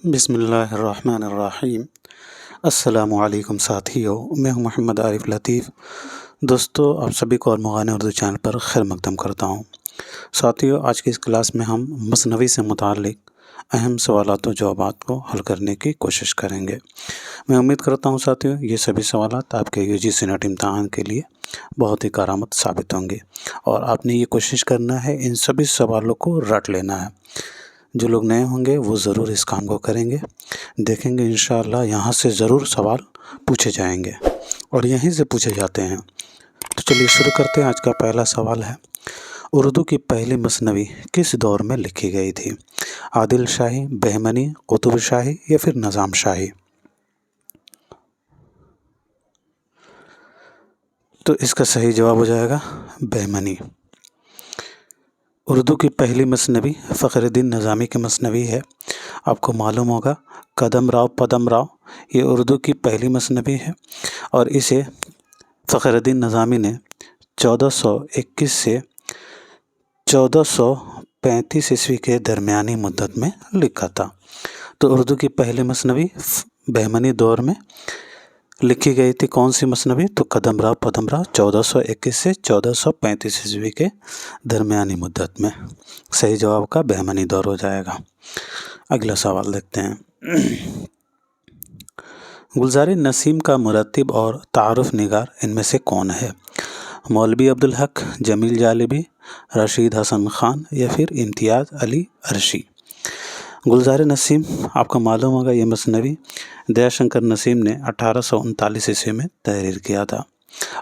بسم اللہ الرحمن الرحیم۔ السلام علیکم ساتھیو، میں ہوں محمد عارف لطیف۔ دوستو، آپ سبھی کو ارمغان اردو چینل پر خیر مقدم کرتا ہوں۔ ساتھیو، آج کی اس کلاس میں ہم مثنوی سے متعلق اہم سوالات و جوابات کو حل کرنے کی کوشش کریں گے۔ میں امید کرتا ہوں ساتھیو یہ سبھی سوالات آپ کے UGC نیٹ امتحان کے لیے بہت ہی کارآمد ثابت ہوں گے، اور آپ نے یہ کوشش کرنا ہے ان سبھی سوالوں کو رٹ لینا ہے۔ جو لوگ نئے ہوں گے وہ ضرور اس کام کو کریں گے، دیکھیں گے انشاءاللہ یہاں سے ضرور سوال پوچھے جائیں گے اور یہیں سے پوچھے جاتے ہیں۔ تو چلیے شروع کرتے ہیں۔ آج کا پہلا سوال ہے، اردو کی پہلی مثنوی کس دور میں لکھی گئی تھی؟ عادل شاہی، بہمنی، قطب شاہی یا پھر نظام شاہی؟ تو اس کا صحیح جواب ہو جائے گا بہمنی۔ اردو کی پہلی مثنوی فخر الدین نظامی کی مثنوی ہے۔ آپ کو معلوم ہوگا قدم راؤ پدم راؤ یہ اردو کی پہلی مثنوی ہے، اور اسے فخر الدین نظامی نے 1421 سے 1435 عیسوی کے درمیانی مدت میں لکھا تھا۔ تو اردو کی پہلی مثنوی بہمنی دور میں لکھی گئی تھی۔ کون سی مثنوی؟ تو قدم راؤ پدم راؤ 1421 سے 1435 عیسوی کے درمیانی مدت میں۔ صحیح جواب کا بہمنی دور ہو جائے گا۔ اگلا سوال دیکھتے ہیں۔ گلزار نسیم کا مرتب اور تعارف نگار ان میں سے کون ہے؟ مولوی عبدالحق، جمیل جالبی، رشید حسن خان یا پھر امتیاز علی عرشی؟ گلزار نسیم، آپ کو معلوم ہوگا یہ مثنوی دیا شنکر نسیم نے 1839 عیسوی میں تحریر کیا تھا،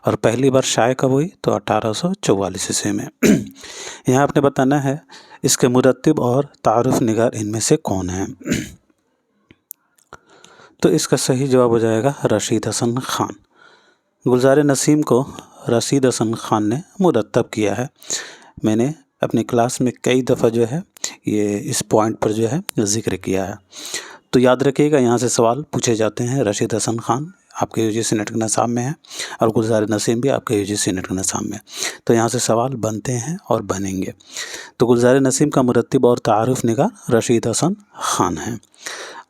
اور پہلی بار شائع کب ہوئی؟ تو 1844 عیسوی میں۔ یہاں آپ نے بتانا ہے اس کے مرتب اور تعارف نگار ان میں سے کون ہیں؟ تو اس کا صحیح جواب ہو جائے گا رشید حسن خان۔ گلزار نسیم کو رشید حسن خان نے مرتب کیا ہے۔ میں نے اپنی کلاس میں کئی دفعہ جو ہے یہ اس پوائنٹ پر جو ہے ذکر کیا ہے، تو یاد رکھیے گا یہاں سے سوال پوچھے جاتے ہیں۔ رشید حسن خان آپ کے UGC نیٹ کے نصاب میں ہے، اور گلزار نسیم بھی آپ کے UGC نیٹ کے نصاب میں، تو یہاں سے سوال بنتے ہیں اور بنیں گے۔ تو گلزار نسیم کا مرتب اور تعارف نگار رشید حسن خان ہیں۔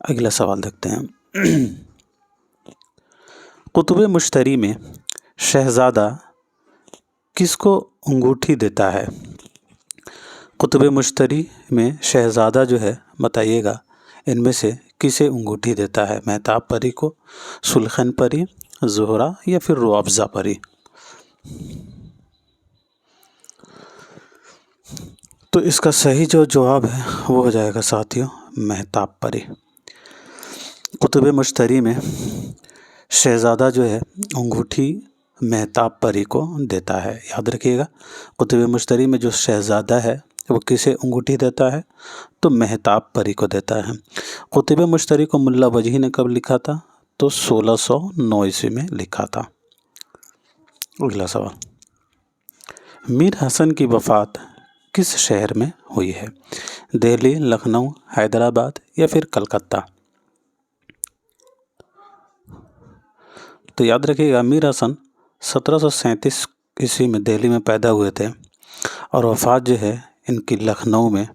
اگلا سوال دیکھتے ہیں۔ قطب مشتری میں شہزادہ کس کو انگوٹھی دیتا ہے؟ قطب مشتری میں شہزادہ جو ہے بتائیے گا ان میں سے کسے انگوٹھی دیتا ہے؟ مہتاب پری کو، سلخن پری، زہرہ یا پھر روافضہ پری؟ تو اس کا صحیح جو جواب ہے وہ ہو جائے گا ساتھیو مہتاب پری۔ قطب مشتری میں شہزادہ جو ہے انگوٹھی مہتاب پری کو دیتا ہے۔ یاد رکھیے گا قطب مشتری میں جو شہزادہ ہے وہ کسے انگوٹھی دیتا ہے؟ تو مہتاب پری کو دیتا ہے۔ قطب مشتری کو ملا وجہی نے کب لکھا تھا؟ تو 1609 عیسوی میں لکھا تھا۔ اگلا سوال، میر حسن کی وفات کس شہر میں ہوئی ہے؟ دہلی، لکھنؤ، حیدرآباد یا پھر کلکتہ؟ تو یاد رکھیے گا میر حسن 1737 عیسوی میں دہلی میں پیدا ہوئے تھے، اور وفات جو ہے ان کی لکھنؤ میں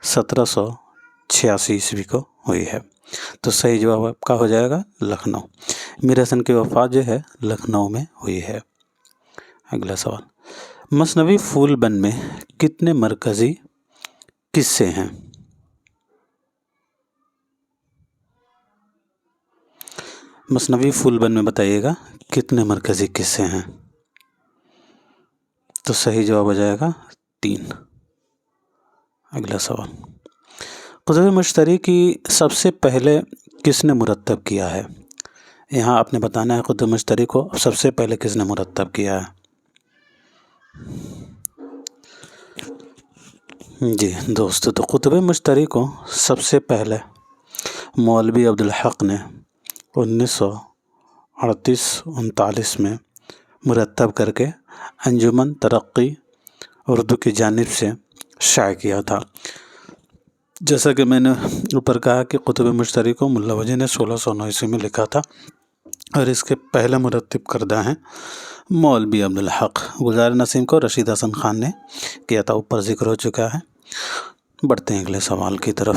1786 عیسوی کو ہوئی ہے۔ تو صحیح جواب آپ کا ہو جائے گا لکھنؤ۔ میر حسن کی وفات جو ہے لکھنؤ میں ہوئی ہے۔ اگلا سوال، مثنوی پھول بند میں کتنے مرکزی قصے ہیں؟ مثنوی پھول بند میں بتائیے گا کتنے مرکزی قصے ہیں؟ تو صحیح جواب ہو جائے گا 3۔ اگلا سوال، قطب مشتری کی سب سے پہلے کس نے مرتب کیا ہے؟ یہاں آپ نے بتانا ہے قطب مشتری کو سب سے پہلے کس نے مرتب کیا ہے؟ جی دوستو، تو قطب مشتری کو سب سے پہلے مولوی عبدالحق نے 1938-39 میں مرتب کر کے انجمن ترقی اردو کی جانب سے شائع کیا تھا۔ جیسا کہ میں نے اوپر کہا کہ قطب مشتری کو ملا وجہ نے 1609 عیسوی میں لکھا تھا، اور اس کے پہلے مرتب کردہ ہیں مولوی عبدالحق۔ گلزار نسیم کو رشید حسن خان نے کیا تھا، اوپر ذکر ہو چکا ہے۔ بڑھتے ہیں اگلے سوال کی طرف۔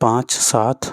5, 7,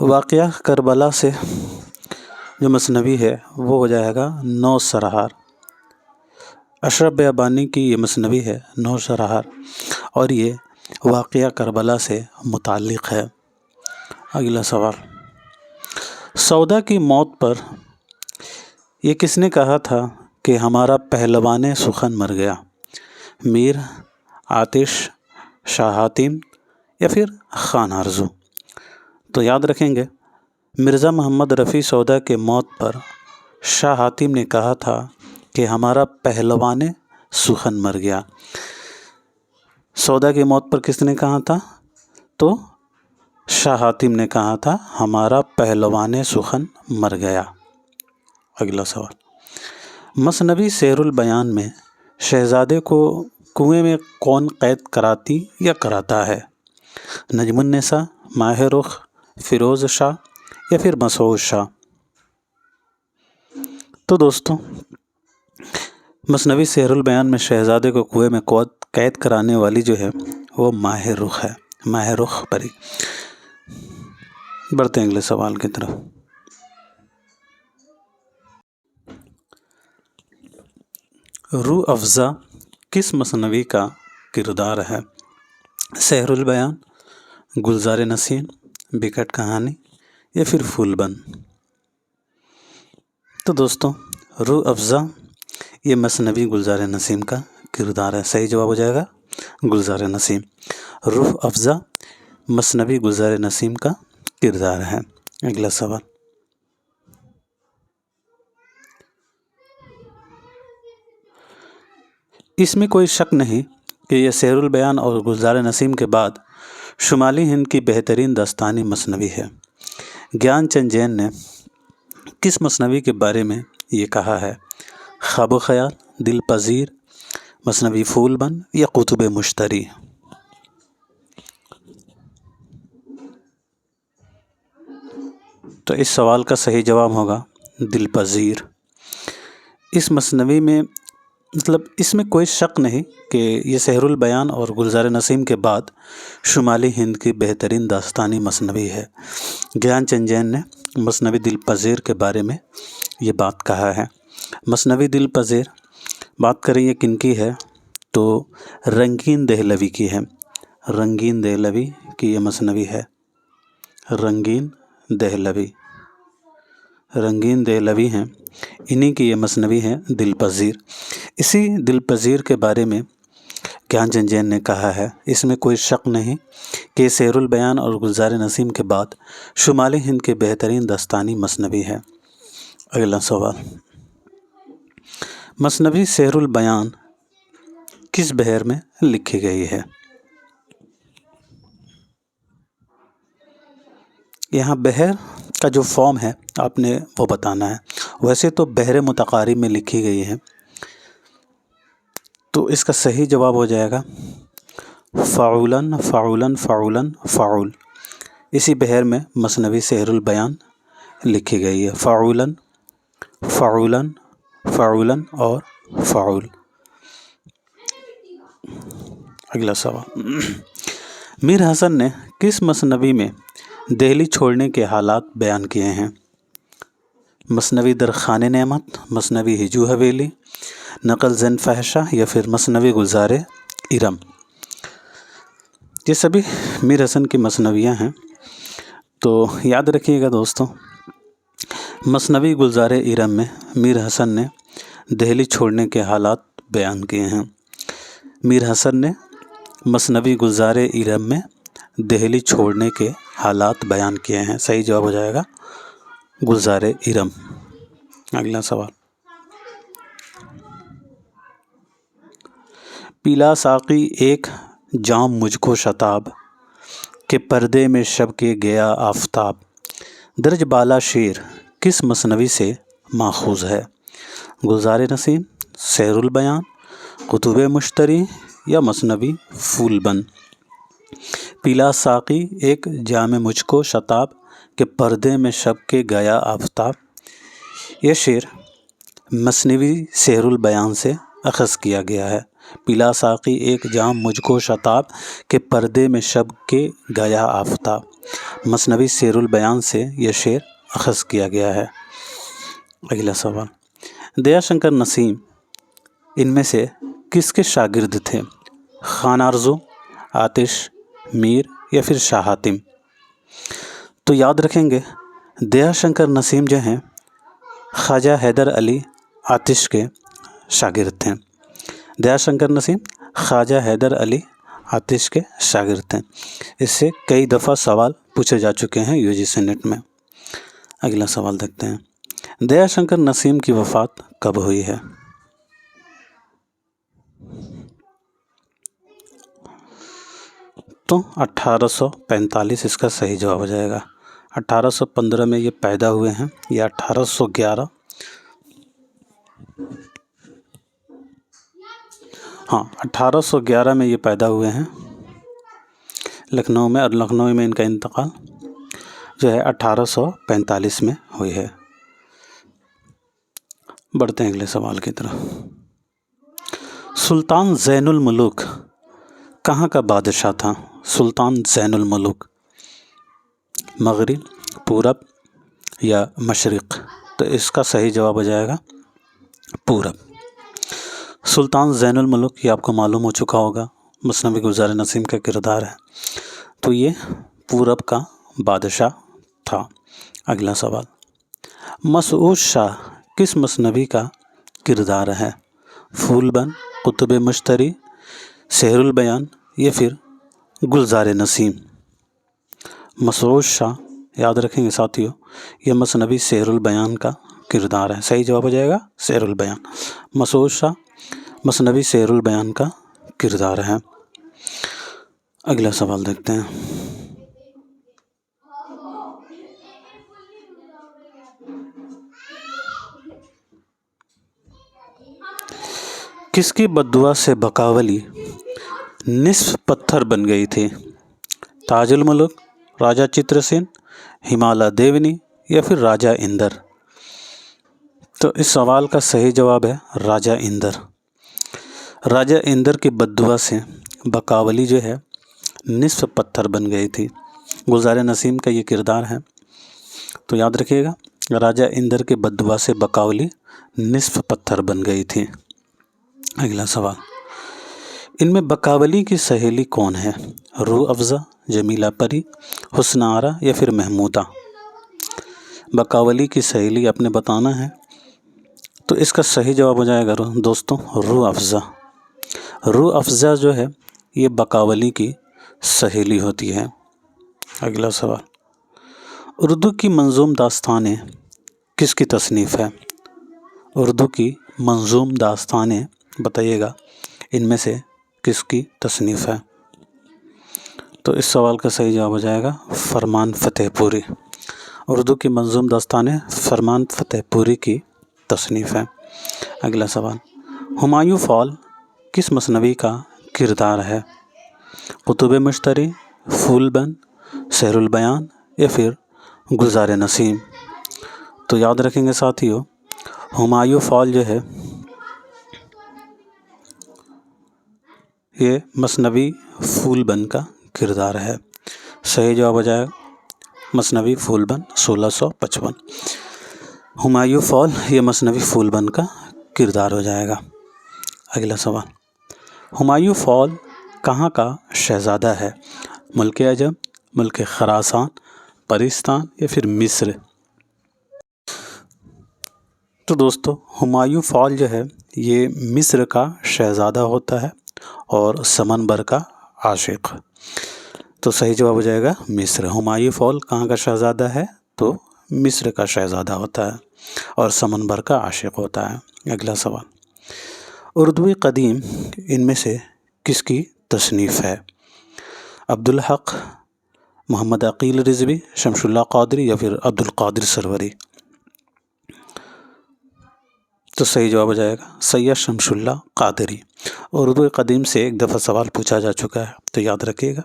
واقعہ کربلا سے جو مثنوی ہے وہ ہو جائے گا 9 سرہار۔ اشرف بیابانی کی یہ مثنوی ہے 9 سرہار، اور یہ واقعہ کربلا سے متعلق ہے۔ اگلا سوال، سودا کی موت پر یہ کس نے کہا تھا کہ ہمارا پہلوان سخن مر گیا؟ میر، آتش، شاہ حاتم یا پھر خان آرزو؟ تو یاد رکھیں گے، مرزا محمد رفیع سودا کے موت پر شاہ حاتم نے کہا تھا کہ ہمارا پہلوان سخن مر گیا۔ سودا کی موت پر کس نے کہا تھا؟ تو شاہ حاتم نے کہا تھا ہمارا پہلوان سخن مر گیا۔ اگلا سوال، مثنوی سحر البیان میں شہزادے کو کنویں میں کون قید کراتی یا کراتا ہے؟ نجم النساء، ماہ رخ، فیروز شاہ یا پھر مسعود شاہ؟ تو دوستوں، مثنوی سحر البیان میں شہزادے کو کنویں میں قید کرانے والی جو ہے وہ ماہ رخ ہے، ماہ رخ پری۔ بڑھتے ہیں اگلے سوال کی طرف۔ روح افزا کس مثنوی کا کردار ہے؟ سحر البیان، گلزار نسیم، بکٹ کہانی یا پھر پھول بند؟ تو دوستوں، روح افزا یہ مثنوی گلزار نسیم کا کردار ہے۔ صحیح جواب ہو جائے گا گلزار نسیم۔ روح افزا مثنوی گلزار نسیم کا کردار ہے۔ اگلا سوال، اس میں کوئی شک نہیں کہ یہ سحر البیان اور گلزار نسیم کے بعد شمالی ہند کی بہترین داستانی مثنوی ہے۔ گیان چند جین نے کس مثنوی کے بارے میں یہ کہا ہے؟ خواب و خیال، دل پذیر، مثنوی پھول بند یا قطب مشتری؟ تو اس سوال کا صحیح جواب ہوگا دل پذیر۔ اس مثنوی میں اس میں کوئی شک نہیں کہ یہ سحر البیان اور گلزار نسیم کے بعد شمالی ہند کی بہترین داستانی مثنوی ہے۔ گیان چند جین نے مثنوی دل پذیر کے بارے میں یہ بات کہا ہے۔ مثنوی دل پذیر بات کریں یہ کن کی ہے؟ تو رنگین دہلوی کی ہے۔ رنگین دہلوی کی یہ مثنوی ہے۔ رنگین دہلوی ہیں، انہی کی یہ مثنوی ہے دل پذیر۔ اسی دل پذیر کے بارے میں گیان چند جین نے کہا ہے، اس میں کوئی شک نہیں کہ سحر البیان اور گلزار نسیم کے بعد شمالی ہند کے بہترین داستانی مثنوی ہے۔ اگلا سوال، مثنوی سحر البیان کس بحر میں لکھی گئی ہے؟ یہاں بحر کا جو فارم ہے آپ نے وہ بتانا ہے۔ ویسے تو بحر متقارب میں لکھی گئی ہے، تو اس کا صحیح جواب ہو جائے گا فعولاً فعولاً فعولاً فعول۔ اسی بحر میں مثنوی سحر البیان لکھی گئی ہے، فعولاً فعولاً فعولاً اور فعول۔ اگلا سوال، میر حسن نے کس مثنوی میں دہلی چھوڑنے کے حالات بیان کیے ہیں؟ مثنوی درخان نعمت، مثنوی ہجو حویلی، نقل زن فحشہ یا پھر مثنوی گلزار ارم؟ یہ سبھی میر حسن کی مثنویاں ہیں، تو یاد رکھیے گا دوستوں، مثنوی گلزار ارم میں میر حسن نے دہلی چھوڑنے کے حالات بیان کیے ہیں۔ میر حسن نے مثنوی گلزار ارم میں دہلی چھوڑنے کے حالات بیان کیے ہیں۔ صحیح جواب ہو جائے گا گلزار ارم۔ اگلا سوال، پیلا ساقی ایک جام مجھ کو شتاب، کہ پردے میں شب کے گیا آفتاب، درج بالا شعر کس مثنوی سے ماخوذ ہے؟ گلزار نسیم، سحر البیان، قطب مشتری یا مثنوی پھول بند؟ پیلا ساقی ایک جام مجھ کو شتاب، کہ پردے میں شب کے گیا آفتاب، یہ شعر مثنوی سحر البیان سے اخذ کیا گیا ہے۔ پیلا ساقی ایک جام مجھ کو شتاب، کہ پردے میں شب کے گیا آفتاب، مثنوی سیر البیان سے یہ شعر اخذ کیا گیا ہے۔ اگلا سوال، دیا شنکر نسیم ان میں سے کس کے شاگرد تھے؟ خان آرزو، آتش، میر یا پھر شاہ حاتم؟ تو یاد رکھیں گے دیا شنکر نسیم جو ہیں خواجہ حیدر علی آتش کے شاگرد تھے۔ دیا شنکر نسیم خواجہ حیدر علی آتش کے شاگرد تھے۔ اس سے کئی دفعہ سوال پوچھے جا چکے ہیں UGC نیٹ میں۔ اگلا سوال دیکھتے ہیں، دیا شنکر نسیم کی وفات کب ہوئی ہے؟ تو 1845 اس کا صحیح جواب ہو جائے گا۔ 1815 میں یہ پیدا ہوئے ہیں یا 1811؟ ہاں 1811 میں یہ پیدا ہوئے ہیں لکھنؤ میں، اور لکھنؤ میں ان کا انتقال جو ہے 1845 میں ہوئی ہے۔ بڑھتے ہیں اگلے سوال کی طرف۔ سلطان زین الملوک کہاں کا بادشاہ تھا؟ سلطان زین الملوک مغرب، پورب یا مشرق؟ تو اس کا صحیح جواب ہو جائے گا پورب۔ سلطان زین الملوک یہ آپ کو معلوم ہو چکا ہوگا، مثنوی گلزار نسیم کا کردار ہے، تو یہ پورب کا بادشاہ تھا۔ اگلا سوال، مسعود شاہ کس مثنوی کا کردار ہے؟ پھول بند، قطب مشتری، سحر البیان یا پھر گلزار نسیم؟ مسعود شاہ یاد رکھیں گے ساتھیو، یہ مثنوی سحر البیان کا کردار ہے۔ صحیح جواب ہو جائے گا سحر البیان۔ مسعود شاہ مثنوی سحر البیان کا کردار ہے۔ اگلا سوال دیکھتے ہیں، کس کی بددعا سے بقاولی نصف پتھر بن گئی تھی؟ تاج الملک، راجہ چتر سین، ہمالا دیونی یا پھر راجہ اندر؟ تو اس سوال کا صحیح جواب ہے راجہ اندر۔ راجہ اندر کی بددعا سے بقاولی جو ہے نصف پتھر بن گئی تھی۔ گلزار نسیم کا یہ کردار ہے، تو یاد رکھیے گا راجہ اندر کے بددعا سے بقاولی نصف پتھر بن گئی تھی۔ اگلا سوال، ان میں بقاولی کی سہیلی کون ہے؟ روح افزا، جمیلہ پری، حسن آرا یا پھر محمودہ؟ بقاولی کی سہیلی آپ نے بتانا ہے، تو اس کا صحیح جواب ہو جائے گا دوستوں روح افزا۔ روح افزا جو ہے یہ بقاولی کی سہیلی ہوتی ہے۔ اگلا سوال، اردو کی منظوم داستانیں کس کی تصنیف ہے؟ اردو کی منظوم داستانیں بتائیے گا ان میں سے کس کی تصنیف ہے؟ تو اس سوال کا صحیح جواب ہو جائے گا فرمان فتح پوری۔ اردو کی منظوم داستانیں فرمان فتح پوری کی تصنیف ہے۔ اگلا سوال، ہمایوں فال کس مثنوی کا کردار ہے؟ قطب مشتری، پھول بند، سحر البیان یا پھر گلزار نسیم؟ تو یاد رکھیں گے ساتھیو ہمایوں فال جو ہے یہ مثنوی پھول بند کا کردار ہے۔ صحیح جواب ہو جائے گا مثنوی پھول بند 1655۔ ہمایوں فال یہ مثنوی پھول بند کا کردار ہو جائے گا۔ اگلا سوال، ہمایوں فال کہاں کا شہزادہ ہے؟ ملک عجم، ملک خراسان، پرستان یا پھر مصر؟ تو دوستو ہمایوں فال جو ہے یہ مصر کا شہزادہ ہوتا ہے اور سمنبر کا عاشق۔ تو صحیح جواب ہو جائے گا مصر۔ ہمایوں فال کہاں کا شہزادہ ہے؟ تو مصر کا شہزادہ ہوتا ہے اور سمنبر کا عاشق ہوتا ہے۔ اگلا سوال، اردوی قدیم ان میں سے کس کی تصنیف ہے؟ عبدالحق، محمد عقیل رضوی، شمس اللہ قادری یا پھر عبدالقادر سروری؟ تو صحیح جواب ہو جائے گا سید شمس اللہ قادری۔ اردو قدیم سے ایک دفعہ سوال پوچھا جا چکا ہے، تو یاد رکھیے گا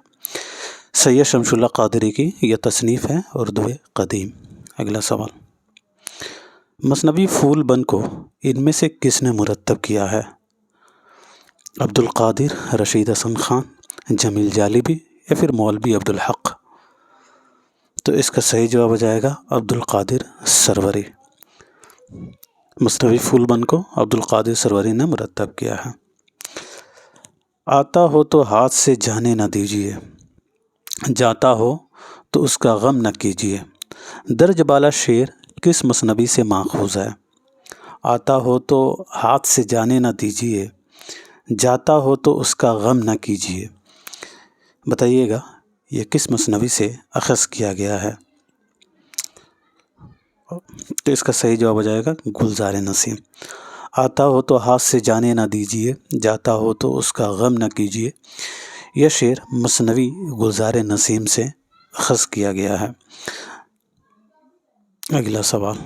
سید شمس اللہ قادری کی یہ تصنیف ہے اردو قدیم۔ اگلا سوال، مثنوی پھول بند کو ان میں سے کس نے مرتب کیا ہے؟ عبدالقادر، رشید حسن خان، جمیل جالبی یا پھر مولوی عبدالحق؟ تو اس کا صحیح جواب ہو جائے گا عبدالقادر سروری۔ مثنوی پھول بند کو عبدالقادر سروری نے مرتب کیا ہے۔ آتا ہو تو ہاتھ سے جانے نہ دیجیے، جاتا ہو تو اس کا غم نہ کیجیے۔ درج بالا شعر کس مثنوی سے ماخوذ ہے؟ آتا ہو تو ہاتھ سے جانے نہ دیجیے، جاتا ہو تو اس کا غم نہ کیجیے۔ بتائیے گا یہ کس مثنوی سے اخذ کیا گیا ہے؟ تو اس کا صحیح جواب ہو جائے گا گلزار نسیم۔ آتا ہو تو ہاتھ سے جانے نہ دیجیے، جاتا ہو تو اس کا غم نہ کیجیے، یہ شعر مثنوی گلزار نسیم سے اخذ کیا گیا ہے۔ اگلا سوال،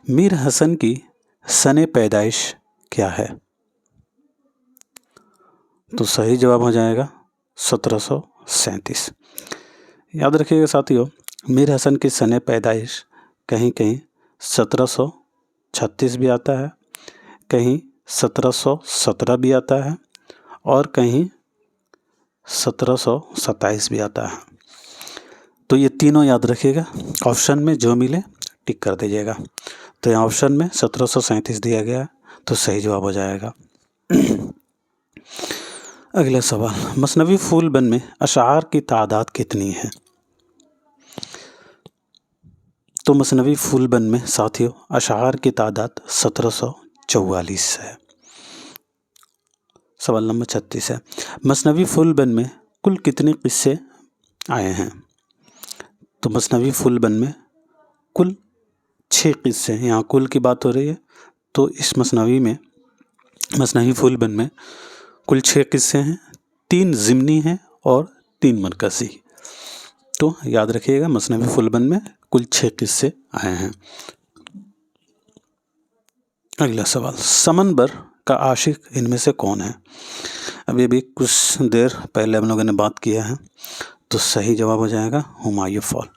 میر حسن کی سن پیدائش کیا ہے؟ تو صحیح جواب ہو جائے گا 1737۔ یاد رکھیے گا ساتھیو، میر حسن کی سن پیدائش کہیں کہیں 1736 بھی آتا ہے، کہیں 1717 بھی آتا ہے، اور کہیں 1727 بھی آتا ہے۔ تو یہ تینوں یاد رکھیے گا، آپشن میں جو ملے ٹک کر دیجیے گا۔ تو یہاں آپشن میں 1737 دیا گیا ہے، تو صحیح جواب ہو جائے گا۔ اگلا سوال، مثنوی پھول بند میں اشعار کی تعداد کتنی ہے؟ تو مثنوی پھول بند میں ساتھیو اشعار کی تعداد 1744 ہے۔ سوال نمبر 36 ہے، مثنوی پھول بند میں کل کتنے قصے آئے ہیں؟ تو مثنوی پھول بند میں کل 6 قصے، یہاں کل کی بات ہو رہی ہے، تو اس مثنوی پھول بند میں کل 6 قصے ہیں، 3 ضمنی ہیں اور 3 مرکزی۔ تو یاد رکھیے گا مثنوی پھول بند میں کل 6 قصے آئے ہیں۔ اگلا سوال، سمنبر کا عاشق ان میں سے کون ہے؟ ابھی کچھ دیر پہلے ہم لوگوں نے بات کیا ہے، تو صحیح جواب ہو جائے گا ہمایوں فال۔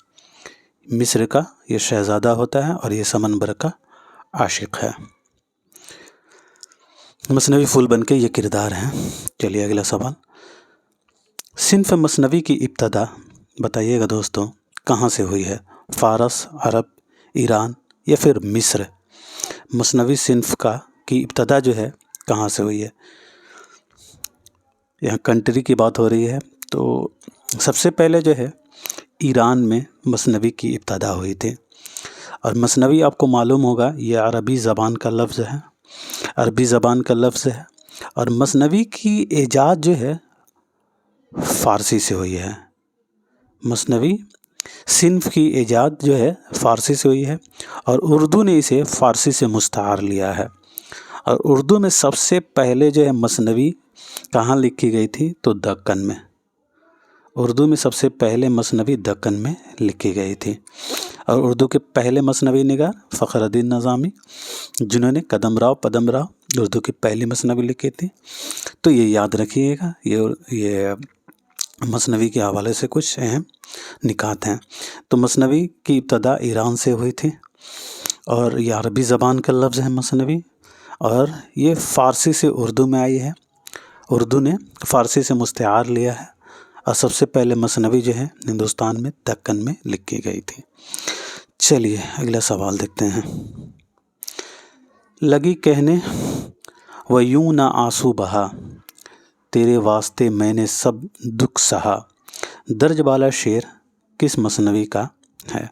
مصر کا یہ شہزادہ ہوتا ہے اور یہ سمنبر کا عاشق ہے۔ مثنوی پھول بند کے یہ کردار ہیں۔ چلیے اگلا سوال، صنف مثنوی کی ابتدا بتائیے گا دوستوں کہاں سے ہوئی ہے؟ فارس، عرب، ایران یا پھر مصر؟ مثنوی صنف کی ابتدا جو ہے کہاں سے ہوئی ہے؟ یہاں کنٹری کی بات ہو رہی ہے، تو سب سے پہلے جو ہے ایران میں مثنوی کی ابتدا ہوئی تھی۔ اور مثنوی آپ کو معلوم ہوگا یہ عربی زبان کا لفظ ہے، اور مثنوی کی ایجاد جو ہے فارسی سے ہوئی ہے۔ مثنوی صنف کی ایجاد جو ہے فارسی سے ہوئی ہے، اور اردو نے اسے فارسی سے مستعار لیا ہے۔ اور اردو میں سب سے پہلے جو ہے مثنوی کہاں لکھی گئی تھی؟ تو دکن میں۔ اردو میں سب سے پہلے مثنوی دکن میں لکھی گئی تھی، اور اردو کے پہلے مثنوی نگار فخر الدین نظامی، جنہوں نے قدم راؤ پدم راؤ اردو کی پہلی مثنوی لکھی تھی۔ تو یہ یاد رکھیے گا، یہ مثنوی کے حوالے سے کچھ اہم نکات ہیں۔ تو مثنوی کی ابتدا ایران سے ہوئی تھی، اور یہ عربی زبان کا لفظ ہے مثنوی، اور یہ فارسی سے اردو میں آئی ہے۔ اردو نے فارسی سے مستعار لیا ہے، اور سب سے پہلے مثنوی جو ہے ہندوستان میں دکن میں لکھی گئی تھی۔ چلیے اگلا سوال دیکھتے ہیں، لگی کہنے وہ یوں نہ آنسو بہا، تیرے واسطے میں نے سب دکھ سہا، درج بالا شعر کس مثنوی کا ہے؟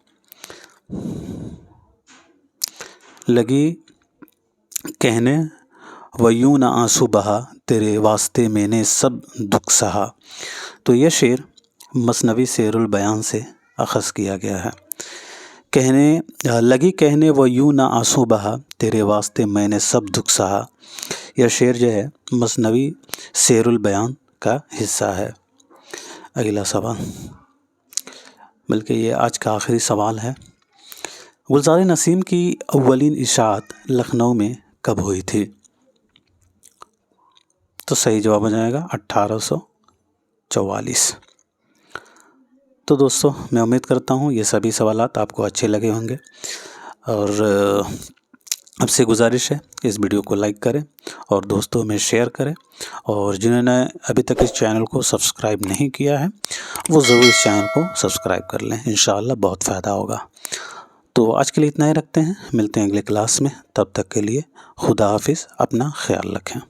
لگی کہنے وہ یوں نہ آنسو بہا، تیرے واسطے میں نے سب دکھ سہا، تو یہ شعر مثنوی سیر البیان سے اخذ کیا گیا ہے۔ لگی کہنے وہ یوں نہ آنسو بہا، تیرے واسطے میں نے سب دکھ سہا، یہ شعر جو ہے مثنوی سیر البیان کا حصہ ہے۔ اگلا سوال، بلکہ یہ آج کا آخری سوال ہے، گلزار نسیم کی اولین اشاعت لکھنؤ میں کب ہوئی تھی؟ تو صحیح جواب ہو جائے گا 1844۔ تو دوستو میں امید کرتا ہوں یہ سبھی سوالات آپ کو اچھے لگے ہوں گے، اور آپ سے گزارش ہے کہ اس ویڈیو کو لائک کریں اور دوستوں میں شیئر کریں، اور جنہوں نے ابھی تک اس چینل کو سبسکرائب نہیں کیا ہے وہ ضرور اس چینل کو سبسکرائب کر لیں، انشاءاللہ بہت فائدہ ہوگا۔ تو آج کے لیے اتنا ہی رکھتے ہیں، ملتے ہیں اگلے کلاس میں، تب تک کے لیے خدا حافظ، اپنا خیال رکھیں۔